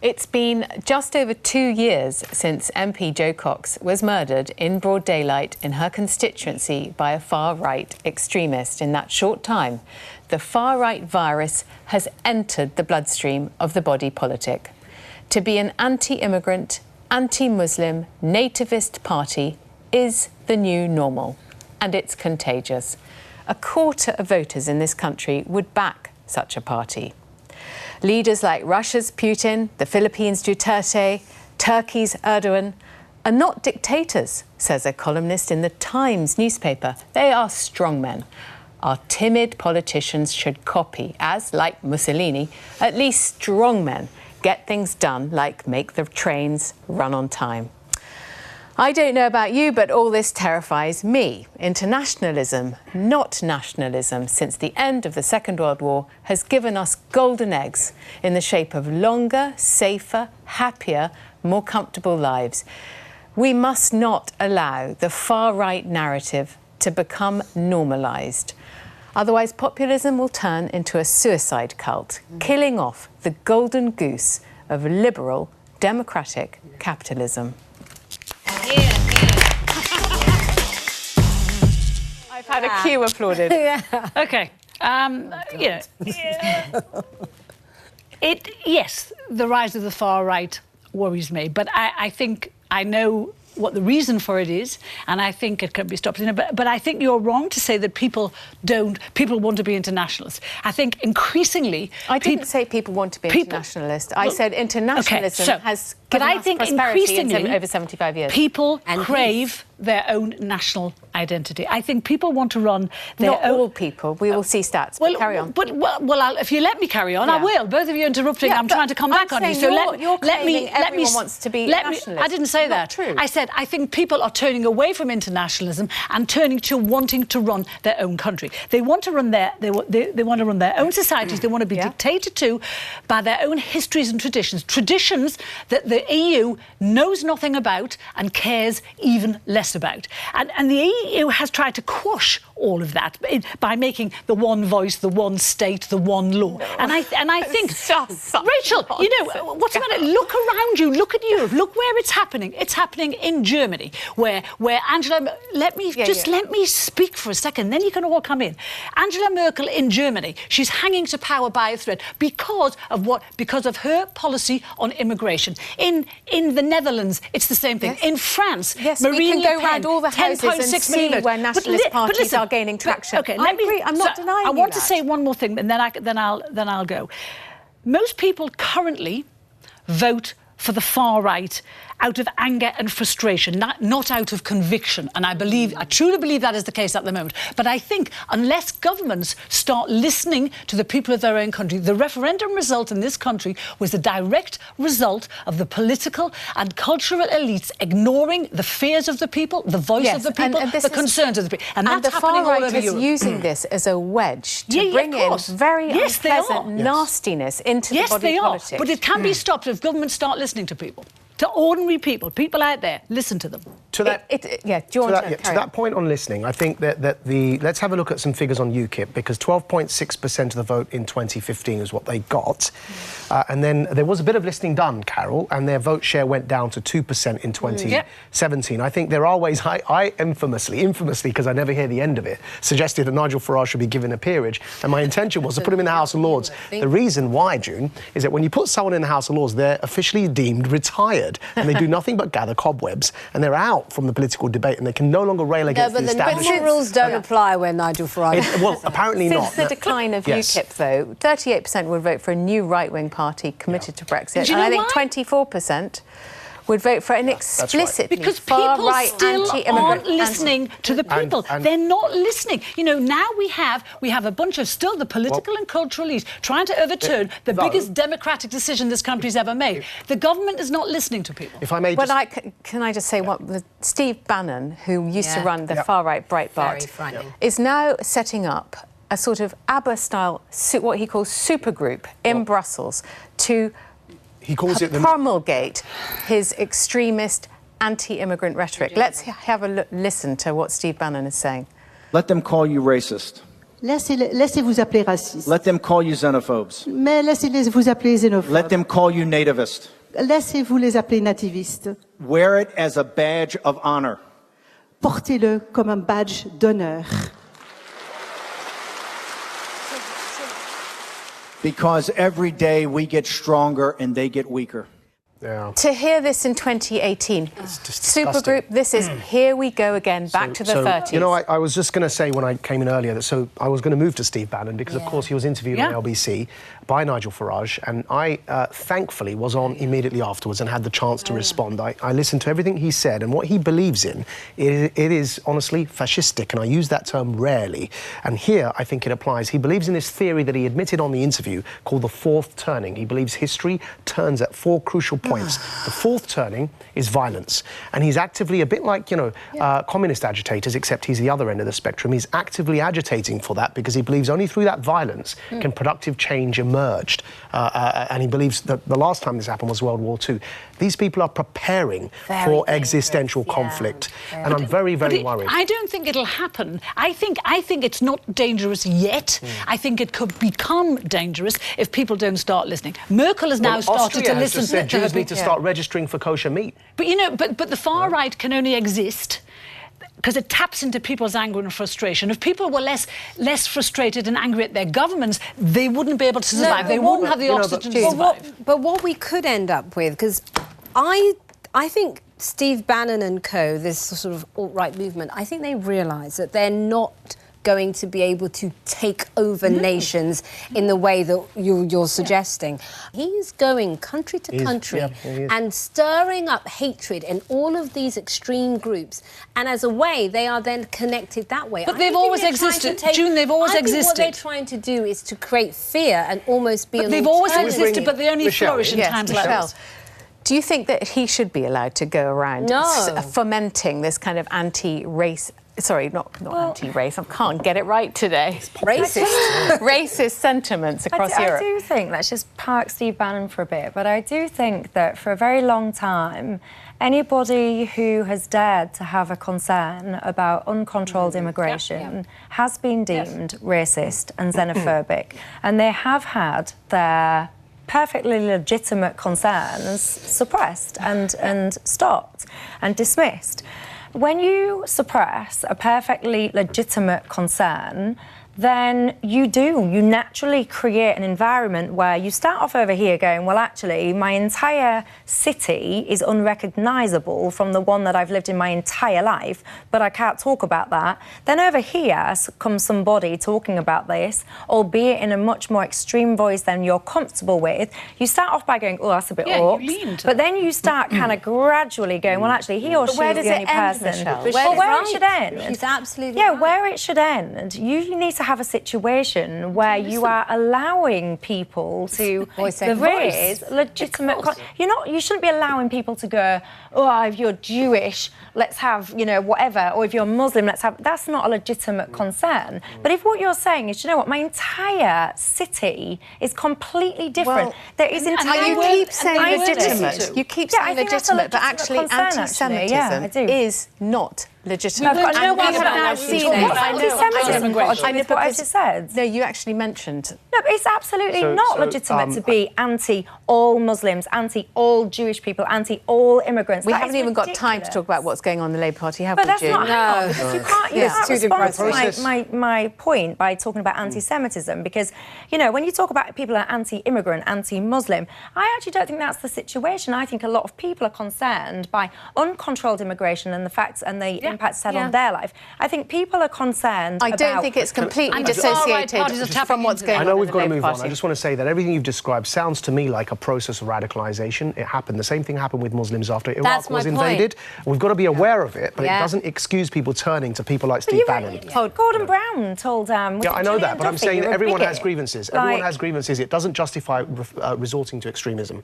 It's been just over 2 years since MP Jo Cox was murdered in broad daylight in her constituency by a far-right extremist. In that short time, the far-right virus has entered the bloodstream of the body politic. To be an anti-immigrant, anti-Muslim, nativist party is the new normal, and it's contagious. A quarter of voters in this country would back such a party. Leaders like Russia's Putin, the Philippines' Duterte, Turkey's Erdogan are not dictators, says a columnist in the Times newspaper. They are strongmen. Our timid politicians should copy, as, like Mussolini, at least strongmen get things done, like make the trains run on time. I don't know about you, but all this terrifies me. Internationalism, not nationalism, since the end of the Second World War, has given us golden eggs in the shape of longer, safer, happier, more comfortable lives. We must not allow the far-right narrative to become normalised. Otherwise, populism will turn into a suicide cult, killing off the golden goose of liberal, democratic capitalism. I've had a cue applauded. OK. Yes, the rise of the far right worries me, but I think I know what the reason for it is, and I think it can be stopped. But I think you're wrong to say that people want to be internationalists. I think increasingly... I didn't say people want to be internationalist. I said internationalism has given us prosperity in over 75 years. People crave their own national identity. I think people want to run their own... Not all people. We will see stats. Well, carry on. If you let me carry on, I will. Both of you interrupting. I'm trying to come back on you. So let me. Everyone wants to be nationalist. I didn't say that. True. I said I think people are turning away from internationalism and turning to wanting to run their own country. They want to run their own societies. They want to be dictated to by their own histories and traditions that the EU knows nothing about and cares even less about. And the EU has tried to quash all of that by making the one voice, the one state, the one law. No. And I think, Rachel, you know, what's the matter? Look around you, look at Europe, look where it's happening. It's happening in Germany, where Angela... Let me speak for a second, then you can all come in. Angela Merkel in Germany, she's hanging to power by a thread because of what? Because of her policy on immigration. In the Netherlands, it's the same thing. Yes. In France, Marine Le Pen, go around all the houses and see where nationalist parties are gaining traction. I agree. I'm not denying I want to say one more thing, and then I'll go. Most people currently vote for the far right out of anger and frustration, not out of conviction. And I truly believe that is the case at the moment. But I think unless governments start listening to the people of their own country, the referendum result in this country was a direct result of the political and cultural elites ignoring the fears of the people, the voice of the people, the concerns of the people. And that's happening all over Europe. And the far right is using this as a wedge to bring in very unpleasant nastiness into the body politic. But it can be stopped if governments start listening to people. To ordinary people out there, listen to them. To that point on listening, I think that let's have a look at some figures on UKIP, because 12.6% of the vote in 2015 is what they got. And then there was a bit of listening done, Carol, and their vote share went down to 2% in 2017. I think there are ways, I infamously, because I never hear the end of it, suggested that Nigel Farage should be given a peerage. And my intention was to put him in the House of Lords. The reason why, June, is that when you put someone in the House of Lords, they're officially deemed retired. And they do nothing but gather cobwebs, and they're out from the political debate, and they can no longer rail against the establishment. But the rules don't apply when Nigel Farage... Well, apparently not. Since the decline of UKIP, though, 38% would vote for a new right-wing party committed to Brexit, and I think 24% would vote for an explicitly far-right anti-immigrant... aren't listening to the people. They're not listening. You know, now we have a bunch of still the political and cultural elites trying to overturn the biggest democratic decision this country's ever made. The government is not listening to people. If I may can I just say Steve Bannon, who used to run the far-right Breitbart, is now setting up a sort of ABBA-style, what he calls supergroup in Brussels to... He calls it promulgate his extremist anti-immigrant rhetoric. Let's have a listen to what Steve Bannon is saying. Let them call you racist. Laissez vous appeler raciste. Let them call you xenophobes. Mais laissez-les vous appeler xénophobes. Let them call you nativist. Laissez-vous les appeler nativistes. Wear it as a badge of honor. Portez-le comme un badge d'honneur. Because every day we get stronger and they get weaker. Yeah. To hear this in 2018, Supergroup, this is here we go again, back to the 30s. You know, I was just going to say when I came in earlier that I was going to move to Steve Bannon because, of course, he was interviewed on LBC by Nigel Farage, and I thankfully was on immediately afterwards and had the chance to respond. I listened to everything he said, and what he believes in, it is honestly fascistic, and I use that term rarely. And here, I think it applies. He believes in this theory that he admitted on the interview called the fourth turning. He believes history turns at 4 crucial points. The fourth turning is violence, and he's actively, a bit like, you know, communist agitators, except he's the other end of the spectrum. He's actively agitating for that because he believes only through that violence can productive change emerge. And he believes that the last time this happened was World War II. These people are preparing for existential conflict, and I'm very, very worried. I don't think it'll happen. I think it's not dangerous yet. I think it could become dangerous if people don't start listening. Merkel has now started to listen. Just said Jews need to start registering for kosher meat. But you know, but the far right can only exist because it taps into people's anger and frustration. If people were less frustrated and angry at their governments, they wouldn't be able to survive. They wouldn't have the oxygen to survive. But what we could end up with, because I think Steve Bannon and co, this sort of alt-right movement, I think they realise that they're not going to be able to take over nations in the way that you're suggesting. He's going country to country and stirring up hatred in all of these extreme groups, and as a way they are then connected that way. But they've always existed, June. They've always existed. What they're trying to do is to create fear and almost be. But they've always existed, but they only flourish in times like this. Do you think that he should be allowed to go around fomenting this kind of anti-race? Sorry, not anti-race. I can't get it right today. Racist sentiments across Europe. I do think, let's just park Steve Bannon for a bit, but I do think that for a very long time, anybody who has dared to have a concern about uncontrolled immigration has been deemed racist and xenophobic, and they have had their perfectly legitimate concerns suppressed and stopped and dismissed. When you suppress a perfectly legitimate concern, then you naturally create an environment where you start off over here going, well, actually, my entire city is unrecognisable from the one that I've lived in my entire life, but I can't talk about that. Then over here comes somebody talking about this, albeit in a much more extreme voice than you're comfortable with. You start off by going, oh, that's a bit awkward. But then you start kind of gradually going, well, actually, he or she is the only person. Well, where it should end. She's absolutely where it should end. You need to have a situation where you are allowing people to raise legitimate. You shouldn't be allowing people to go, oh, if you're Jewish, let's have, you know, whatever, or if you're Muslim, let's have. That's not a legitimate concern. But if what you're saying is, you know what, my entire city is completely different. There is entirely. You keep saying legitimate. You keep saying legitimate, but actually, anti-Semitism is not legitimate. I've got no way of now seeing it. Anti-Semitism. I know what I just said. No, you actually mentioned. No, it's absolutely not legitimate to be anti-all Muslims, anti-all Jewish people, anti-all immigrants. We haven't even got time to talk about what's going on in the Labour Party, have we, June? But that's not how, because you can't respond to my point by talking about anti-Semitism, because, you know, when you talk about people are anti-immigrant, anti-Muslim, I actually don't think that's the situation. I think a lot of people are concerned by uncontrolled immigration and the facts and the impact it's had on their life. I think people are concerned about... I don't think it's completely dissociated from what's going on. I know we've got to move on. I just want to say that everything you've described sounds to me like a process of radicalisation. It happened. The same thing happened with Muslims after Iraq was invaded. We've got to be aware of it, but it doesn't excuse people turning to people like Steve Bannon. Gordon Brown told... I know that, but I'm saying that everyone has grievances. Everyone has grievances. It doesn't justify resorting to extremism.